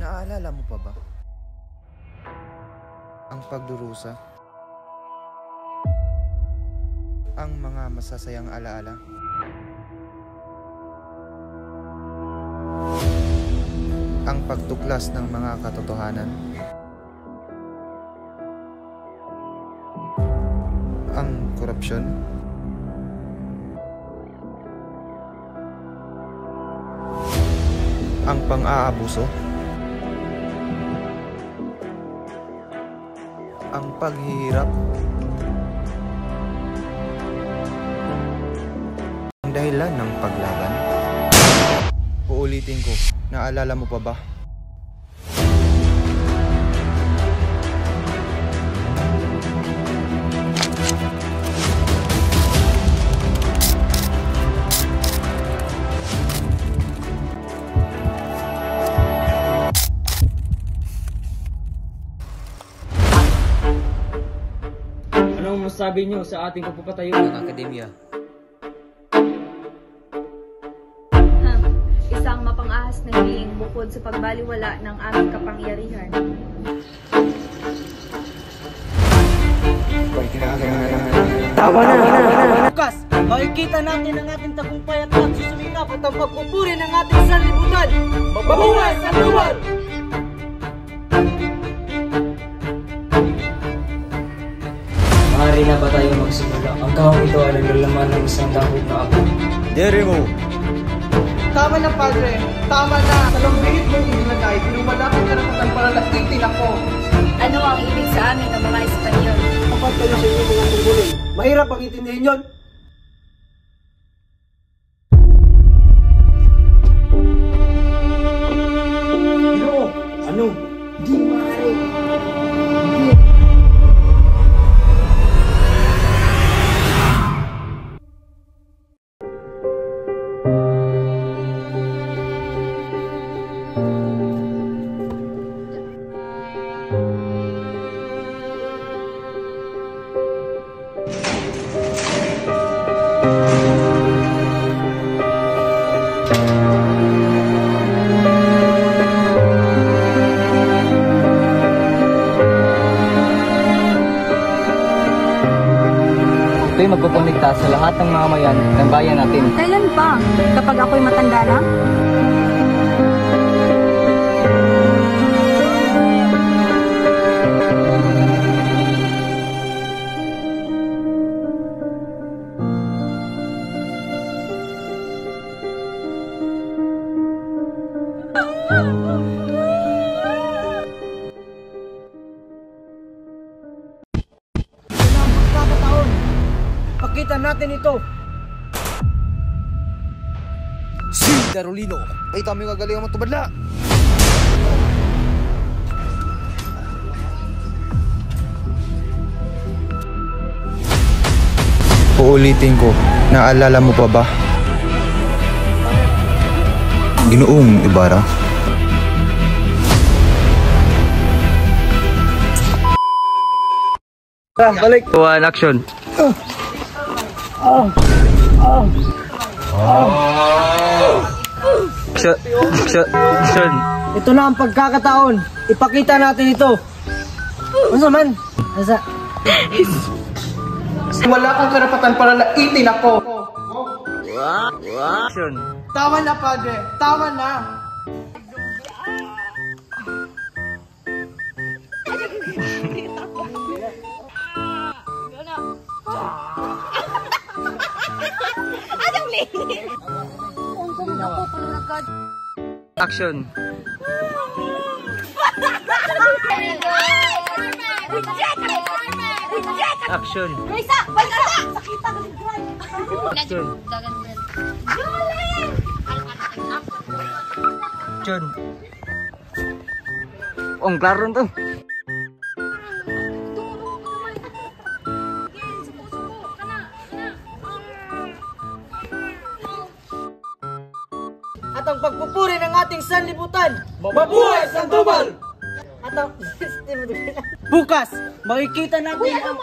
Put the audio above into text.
Naaalala mo pa ba ang pagdurusa? Ang mga masasayang alaala? Ang pagtuklas ng mga katotohanan? Ang korupsyon? Ang pang-aabuso? Ang paghihirap? Ang dahilan ng paglaban? Uulitin ko, naalala mo pa ba? Anong masabi niyo sa ating pagpapatayo ng akademya? Isang mapang-ahas na hiling bukod sa pagbaliwala ng aming kapangyarihan. Tama na! Bukas, makikita natin ang ating tagumpay at susumikap at ang pagpupuri ng ating sanlibutan! Mabuhay sa luwal! Maaari na ba tayo magsimula? Ang kahong ito ay naglalaman ng isang dahog na ako. Deremo! Tama na, Padre. Tama na. Sa lambihit mong inilagay, pinumala kang karapatan para lakitin ako. Ano ang ibig sa amin ng mga Espanyol? Kapag kayo sa inyo mga tungkulin, mahirap ang itindihin yun. Ginoo! Ano? Di maaari. Ako'y magpupunigta sa lahat ng mga mayan ng bayan natin. Kailan pa? Kapag ako'y matanda na? Pakita natin ito. Si Darolino! Ay, kami kagaling mo tubadla! Uulitin ko, naalala mo pa ba? Ginoong Ibarra? Balik! One action! Action! Ito na ang pagkakataon. Ipakita natin ito. Ano man? Asa? Wala kang karapatan para laitin ako. Action! Tama na, Padre. Tama na. Action! Action! Action! Action! Ang klaro to. At ang pagpupuri ng ating sanlibutan. Mabuhay sa Sandoval! At ang bukas, makikita natin ang